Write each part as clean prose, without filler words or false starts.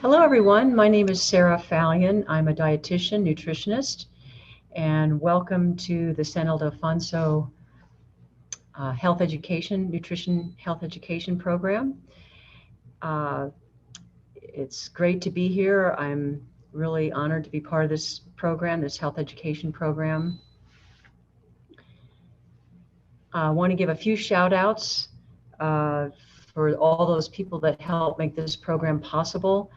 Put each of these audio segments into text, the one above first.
Hello, everyone. My name is Sarah Falion. I'm a dietitian, nutritionist, and welcome to the San Ildefonso Nutrition Health Education Program. It's great to be here. I'm really honored to be part of this program, this health education program. I want to give a few shout outs for all those people that help make this program possible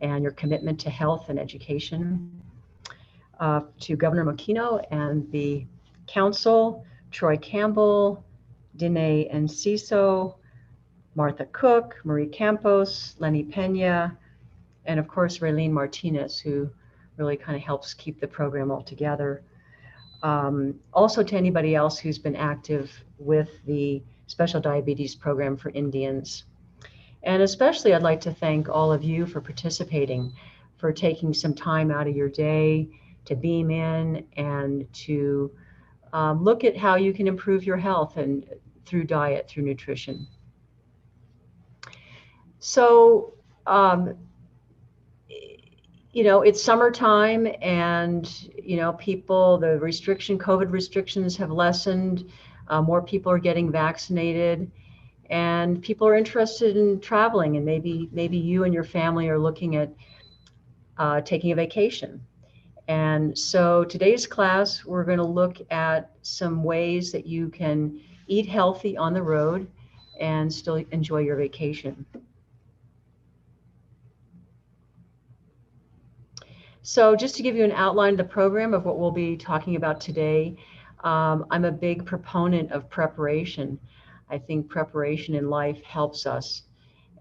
and your commitment to health and education. To Governor Makino and the Council, Troy Campbell, Dine Enciso, Martha Cook, Marie Campos, Lenny Pena, and of course, Raylene Martinez, who really kind of helps keep the program all together. Also to anybody else who's been active with the Special Diabetes Program for Indians. And especially I'd like to thank all of you for participating, for taking some time out of your day to beam in and to look at how you can improve your health and through diet, through nutrition. So, it's summertime and, the COVID restrictions have lessened. More people are getting vaccinated and people are interested in traveling, and maybe you and your family are looking at taking a vacation. And so today's class, we're going to look at some ways that you can eat healthy on the road and still enjoy your vacation. So just to give you an outline of the program of what we'll be talking about today, I'm a big proponent of preparation. I think preparation in life helps us,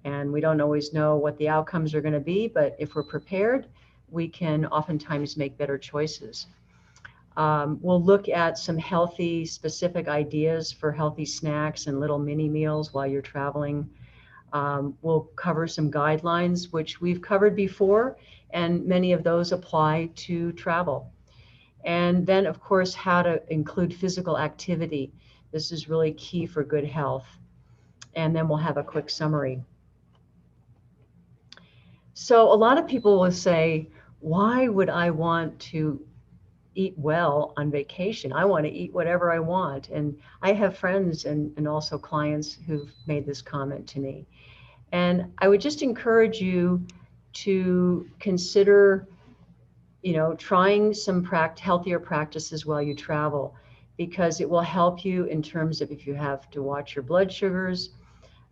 and we don't always know what the outcomes are going to be, but if we're prepared, we can oftentimes make better choices. We'll look at some healthy, specific ideas for healthy snacks and little mini meals while you're traveling. We'll cover some guidelines, which we've covered before, and many of those apply to travel. And then, of course, how to include physical activity. This is really key for good health. And then we'll have a quick summary. So a lot of people will say, why would I want to eat well on vacation? I want to eat whatever I want. And I have friends and also clients who've made this comment to me. And I would just encourage you to consider, trying some healthier practices while you travel, because it will help you in terms of if you have to watch your blood sugars,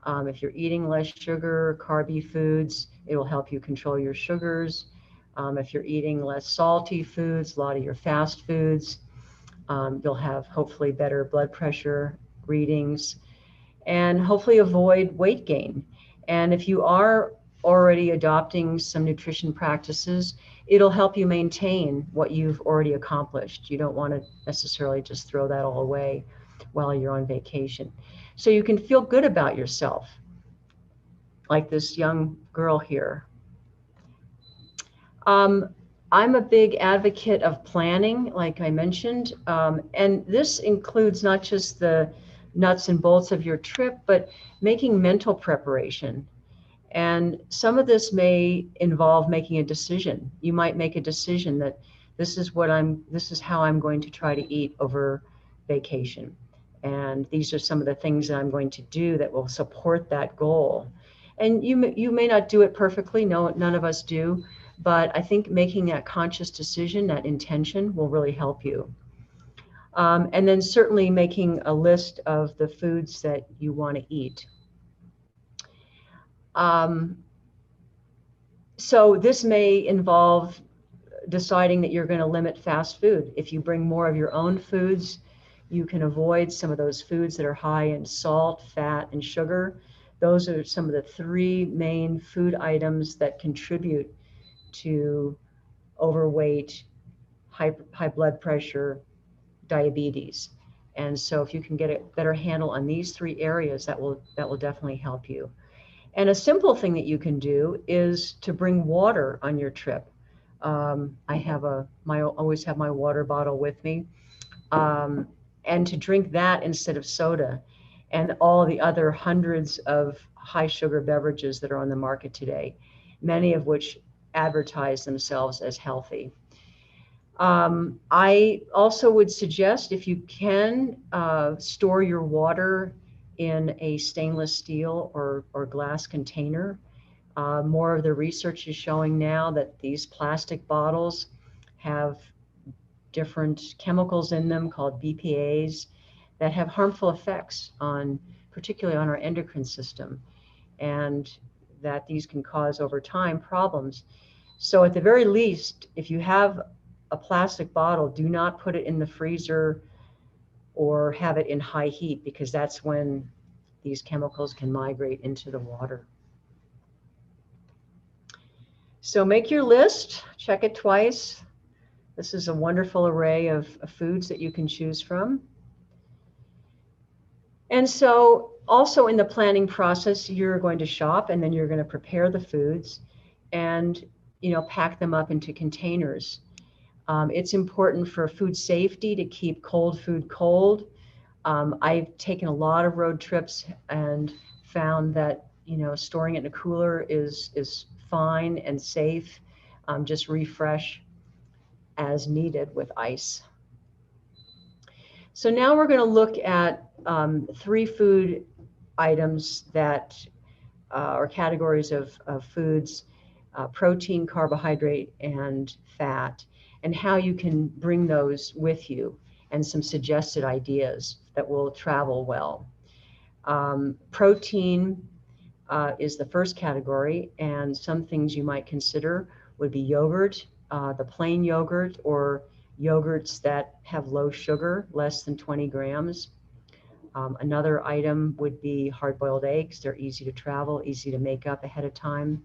if you're eating less sugar, carby foods, it will help you control your sugars. If you're eating less salty foods, a lot of your fast foods, you'll have hopefully better blood pressure readings and hopefully avoid weight gain. And if you are already adopting some nutrition practices, it'll help you maintain what you've already accomplished. You don't want to necessarily just throw that all away while you're on vacation. So you can feel good about yourself, like this young girl here. I'm a big advocate of planning, like I mentioned, and this includes not just the nuts and bolts of your trip, but making mental preparation. And some of this may involve making a decision. You might make a decision that this is how I'm going to try to eat over vacation. And these are some of the things that I'm going to do that will support that goal. And you may not do it perfectly, no, none of us do, but I think making that conscious decision, that intention, will really help you. And then certainly making a list of the foods that you want to eat. So this may involve deciding that you're going to limit fast food. If you bring more of your own foods, you can avoid some of those foods that are high in salt, fat, and sugar. Those are some of the three main food items that contribute to overweight, high blood pressure, diabetes. And so if you can get a better handle on these three areas, that will definitely help you. And a simple thing that you can do is to bring water on your trip. I always have my water bottle with me, and to drink that instead of soda and all the other hundreds of high sugar beverages that are on the market today. many of which advertise themselves as healthy. I also would suggest, if you can, store your water in a stainless steel or glass container. More of the research is showing now that these plastic bottles have different chemicals in them called BPAs that have harmful effects on, particularly on our endocrine system, and that these can cause over time problems. So at the very least, if you have a plastic bottle, do not put it in the freezer or have it in high heat, because that's when these chemicals can migrate into the water. So make your list, check it twice. This is a wonderful array of foods that you can choose from. And so also in the planning process, you're going to shop, and then you're going to prepare the foods and, pack them up into containers. It's important for food safety to keep cold food cold. I've taken a lot of road trips and found that, storing it in a cooler is fine and safe. Just refresh as needed with ice. So now we're going to look at 3 food items that are categories of foods, protein, carbohydrate, and fat, and how you can bring those with you, and some suggested ideas that will travel well. Protein is the first category, and some things you might consider would be yogurt, the plain yogurt, or yogurts that have low sugar, less than 20 grams. Another item would be hard-boiled eggs. They're easy to travel, easy to make up ahead of time.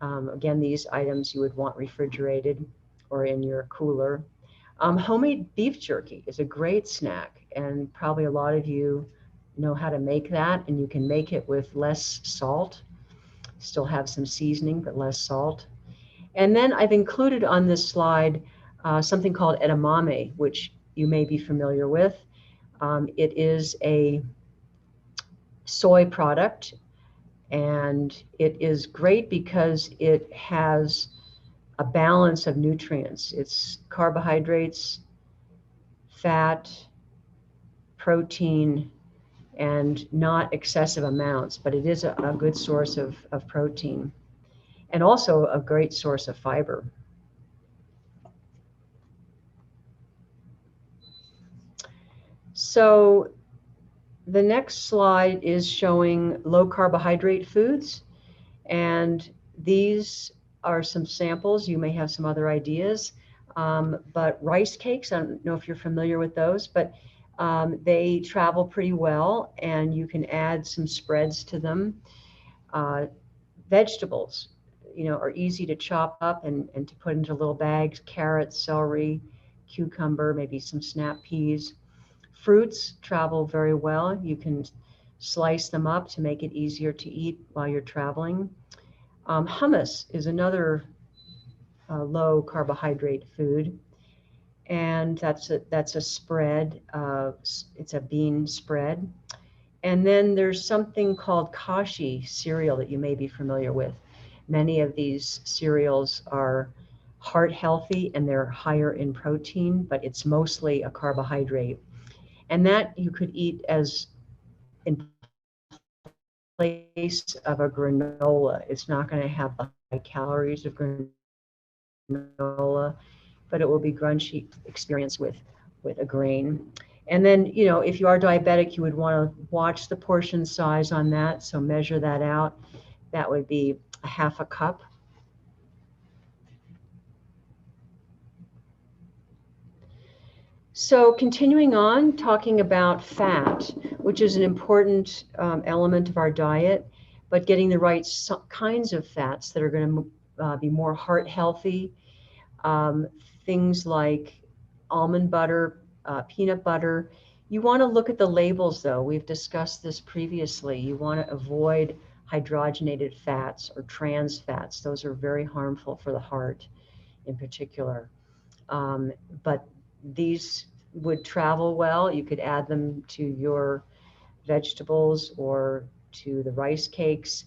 Again, these items you would want refrigerated or in your cooler. Homemade beef jerky is a great snack, and probably a lot of you know how to make that, and you can make it with less salt, still have some seasoning, but less salt. And then I've included on this slide something called edamame, which you may be familiar with. It is a soy product, and it is great because it has a balance of nutrients. It's carbohydrates, fat, protein, and not excessive amounts, but it is a good source of protein, and also a great source of fiber. So the next slide is showing low carbohydrate foods, and these are some samples. You may have some other ideas, but rice cakes, I don't know if you're familiar with those, but they travel pretty well, and you can add some spreads to them. Vegetables, are easy to chop up and to put into little bags: carrots, celery, cucumber, maybe some snap peas. Fruits travel very well. You can slice them up to make it easier to eat while you're traveling. Hummus is another low carbohydrate food, and that's a spread. It's a bean spread. And then there's something called kashi cereal that you may be familiar with. Many of these cereals are heart healthy, and they're higher in protein, but it's mostly a carbohydrate. And that you could eat as in place of a granola. It's not going to have the high calories of granola, but it will be crunchy experience with a grain. And then, if you are diabetic, you would want to watch the portion size on that. So measure that out. That would be a half a cup. So continuing on, talking about fat, which is an important element of our diet, but getting the right kinds of fats that are going to be more heart healthy. Things like almond butter, peanut butter. You want to look at the labels, though. We've discussed this previously. You want to avoid hydrogenated fats or trans fats. Those are very harmful for the heart in particular. But these would travel well. You could add them to your vegetables or to the rice cakes.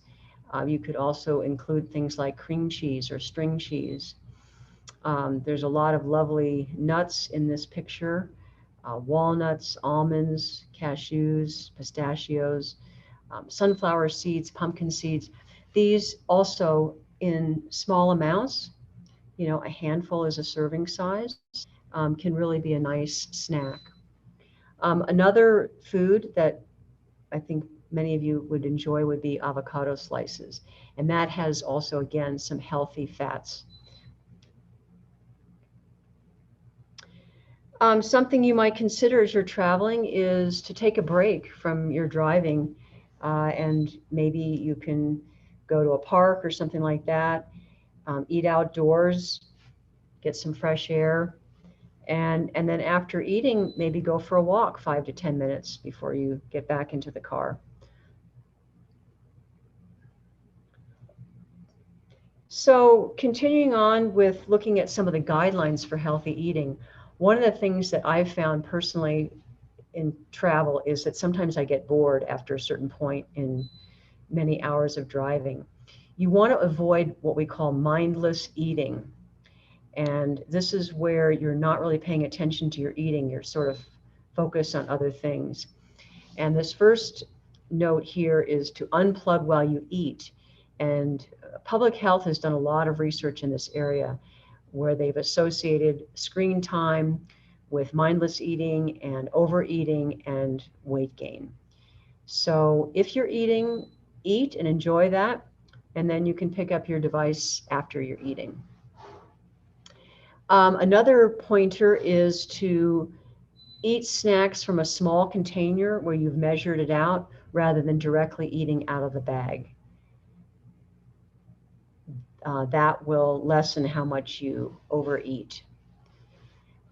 You could also include things like cream cheese or string cheese. There's a lot of lovely nuts in this picture, walnuts, almonds, cashews, pistachios, sunflower seeds, pumpkin seeds. These also in small amounts, a handful is a serving size, can really be a nice snack. Another food that I think many of you would enjoy would be avocado slices. And that has also, again, some healthy fats. Something you might consider as you're traveling is to take a break from your driving, and maybe you can go to a park or something like that, eat outdoors, get some fresh air, and then after eating, maybe go for a walk 5 to 10 minutes before you get back into the car. So continuing on with looking at some of the guidelines for healthy eating, one of the things that I've found personally in travel is that sometimes I get bored after a certain point in many hours of driving. You want to avoid what we call mindless eating. And this is where you're not really paying attention to your eating. You're sort of focused on other things. And this first note here is to unplug while you eat. And public health has done a lot of research in this area where they've associated screen time with mindless eating and overeating and weight gain. So if you're eating, eat and enjoy that, and then you can pick up your device after you're eating. Another pointer is to eat snacks from a small container where you've measured it out rather than directly eating out of the bag. That will lessen how much you overeat.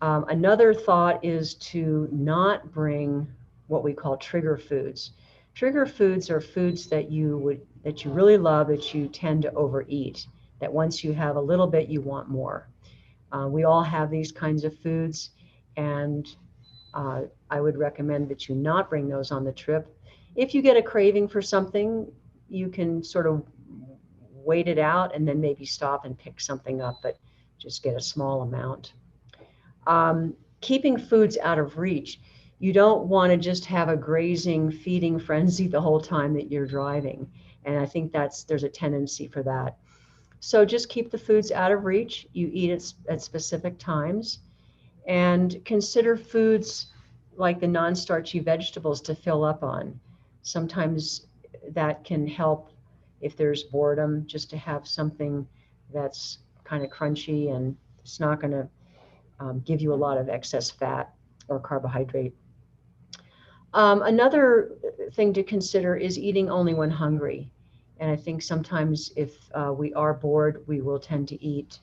Another thought is to not bring what we call trigger foods. Trigger foods are foods that you really love, that you tend to overeat, that once you have a little bit, you want more. We all have these kinds of foods, and I would recommend that you not bring those on the trip. If you get a craving for something, you can sort of wait it out and then maybe stop and pick something up, but just get a small amount. Keeping foods out of reach. You don't want to just have a grazing, feeding frenzy the whole time that you're driving. And I think there's a tendency for that. So just keep the foods out of reach. You eat at specific times. And consider foods like the non-starchy vegetables to fill up on. Sometimes that can help if there's boredom, just to have something that's kind of crunchy and it's not going to give you a lot of excess fat or carbohydrate. Another thing to consider is eating only when hungry. And I think sometimes if we are bored, we will tend to eat.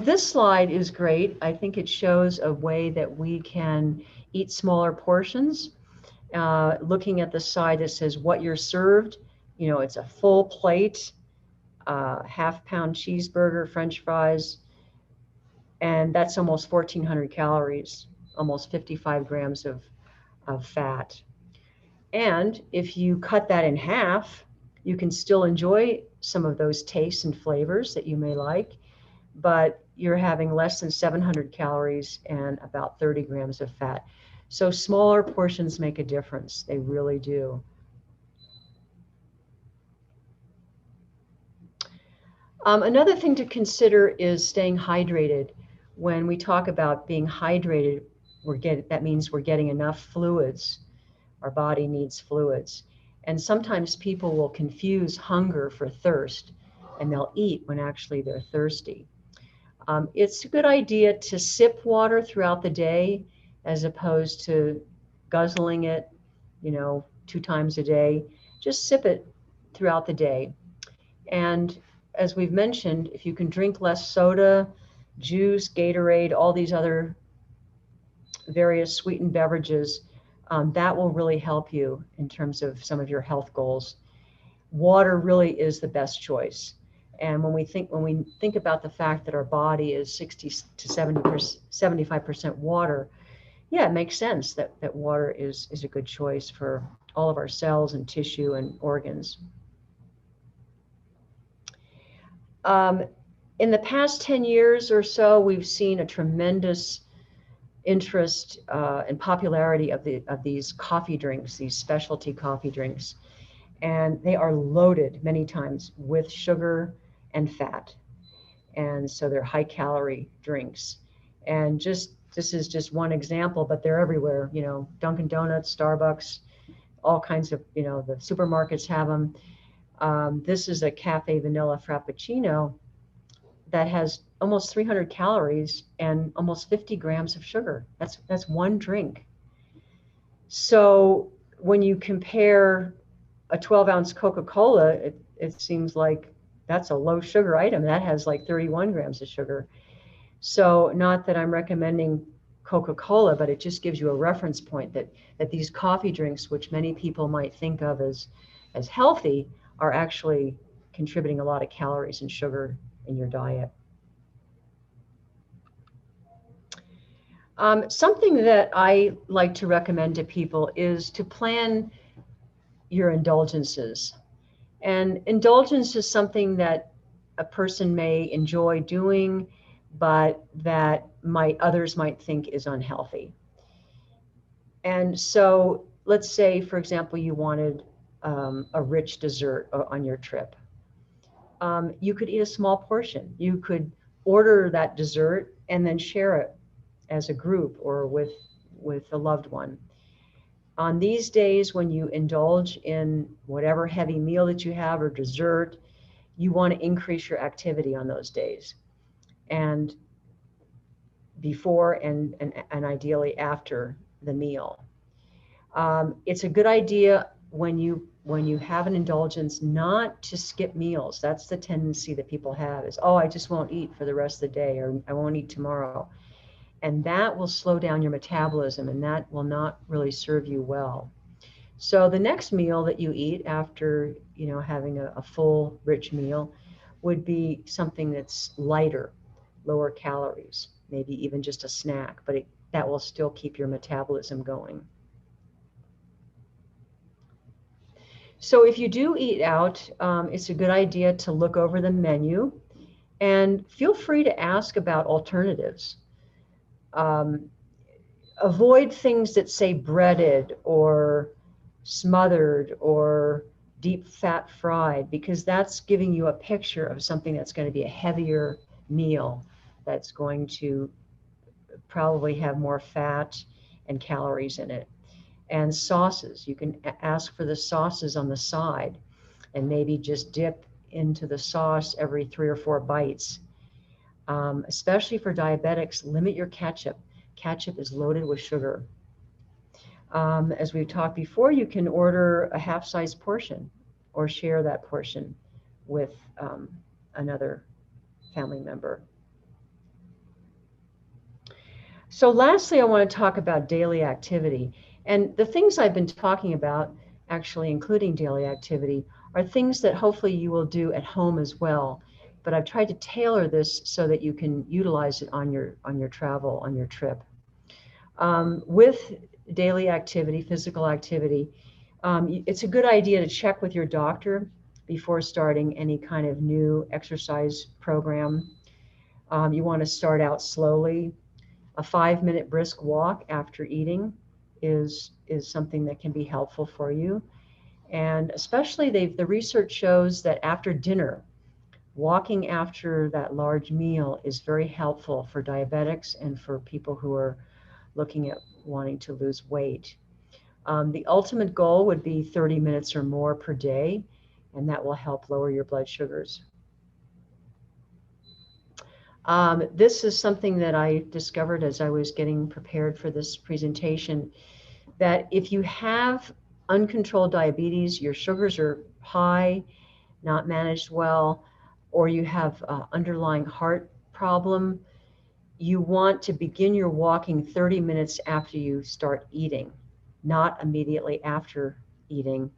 This slide is great. I think it shows a way that we can eat smaller portions. Looking at the side that says what you're served, it's a full plate, half-pound cheeseburger, French fries, and that's almost 1,400 calories, almost 55 grams of fat. And if you cut that in half, you can still enjoy some of those tastes and flavors that you may like, but you're having less than 700 calories and about 30 grams of fat. So smaller portions make a difference. They really do. Another thing to consider is staying hydrated. When we talk about being hydrated, that means we're getting enough fluids. Our body needs fluids. And sometimes people will confuse hunger for thirst, and they'll eat when actually they're thirsty. It's a good idea to sip water throughout the day as opposed to guzzling it, 2 times a day. Just sip it throughout the day. And as we've mentioned, if you can drink less soda, juice, Gatorade, all these other various sweetened beverages, that will really help you in terms of some of your health goals. Water really is the best choice. And when we think about the fact that our body is 60 to 75% water, yeah, it makes sense that water is a good choice for all of our cells and tissue and organs. In the past 10 years or so, we've seen a tremendous interest and popularity of these coffee drinks, these specialty coffee drinks. And they are loaded many times with sugar and fat. And so they're high calorie drinks. And this is just one example, but they're everywhere. You know, Dunkin' Donuts, Starbucks, all kinds of, you know, the supermarkets have them. This is a cafe vanilla frappuccino that has almost 300 calories and almost 50 grams of sugar. That's one drink. So when you compare a 12-ounce Coca-Cola, it seems like that's a low sugar item. That has like 31 grams of sugar. So not that I'm recommending Coca-Cola, but it just gives you a reference point that these coffee drinks, which many people might think of as healthy, are actually contributing a lot of calories and sugar in your diet. Something that I like to recommend to people is to plan your indulgences. And indulgence is something that a person may enjoy doing, but that others might think is unhealthy. And so let's say, for example, you wanted a rich dessert on your trip. You could eat a small portion. You could order that dessert and then share it as a group or with a loved one. On these days when you indulge in whatever heavy meal that you have or dessert, you want to increase your activity on those days, and before and ideally after the meal. It's a good idea when you have an indulgence not to skip meals. That's the tendency that people have is, oh, I just won't eat for the rest of the day, or I won't eat tomorrow. And that will slow down your metabolism, and that will not really serve you well. So the next meal that you eat after, you know, having a full, rich meal would be something that's lighter, lower calories, maybe even just a snack, but that will still keep your metabolism going. So if you do eat out, it's a good idea to look over the menu and feel free to ask about alternatives. Avoid things that say breaded or smothered or deep fat fried, because that's giving you a picture of something that's going to be a heavier meal, that's going to probably have more fat and calories in it. And sauces, you can ask for the sauces on the side and maybe just dip into the sauce every 3 or 4 bites. Especially for diabetics, limit your ketchup. Ketchup is loaded with sugar. As we've talked before, you can order a half-size portion or share that portion with another family member. So lastly, I want to talk about daily activity. And the things I've been talking about, actually including daily activity, are things that hopefully you will do at home as well. But I've tried to tailor this so that you can utilize it on your travel, on your trip. With daily activity, physical activity, it's a good idea to check with your doctor before starting any kind of new exercise program. You want to start out slowly. A 5-minute brisk walk after eating is something that can be helpful for you. And especially the research shows that after dinner, walking after that large meal is very helpful for diabetics and for people who are looking at wanting to lose weight. The ultimate goal would be 30 minutes or more per day, and that will help lower your blood sugars. This is something that I discovered as I was getting prepared for this presentation, that if you have uncontrolled diabetes, your sugars are high, not managed well, or you have underlying heart problem, you want to begin your walking 30 minutes after you start eating, not immediately after eating,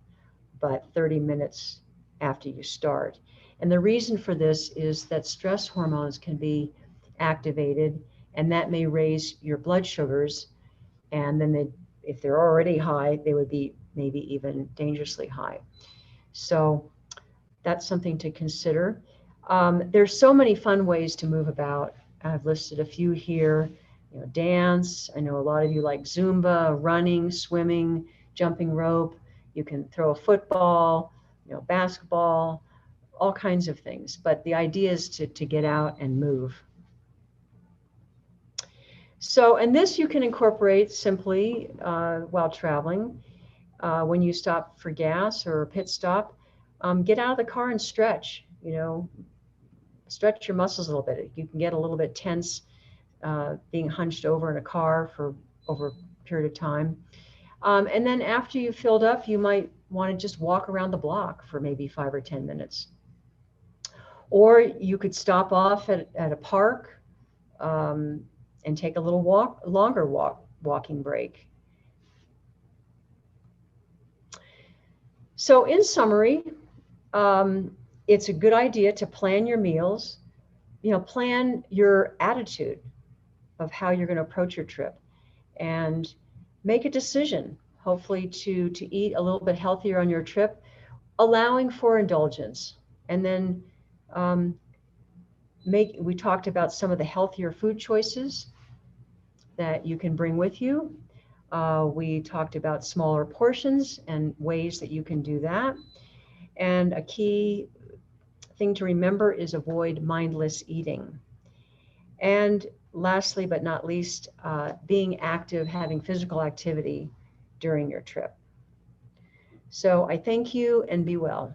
but 30 minutes after you start. And the reason for this is that stress hormones can be activated, and that may raise your blood sugars. And then if they're already high, they would be maybe even dangerously high. So that's something to consider. There's so many fun ways to move about. I've listed a few here. Dance. I know a lot of you like Zumba, running, swimming, jumping rope. You can throw a football, basketball, all kinds of things. But the idea is to get out and move. So, and this you can incorporate simply while traveling. When you stop for gas or a pit stop, get out of the car and stretch. Stretch your muscles a little bit. You can get a little bit tense being hunched over in a car for over a period of time. And then after you've filled up, you might want to just walk around the block for maybe 5 or 10 minutes. Or you could stop off at a park and take a little longer walking break. So in summary, it's a good idea to plan your meals, plan your attitude of how you're going to approach your trip, and make a decision, hopefully to eat a little bit healthier on your trip, allowing for indulgence. And then we talked about some of the healthier food choices that you can bring with you. We talked about smaller portions and ways that you can do that. And a key thing to remember is avoid mindless eating. And lastly, but not least, being active, having physical activity during your trip. So I thank you and be well.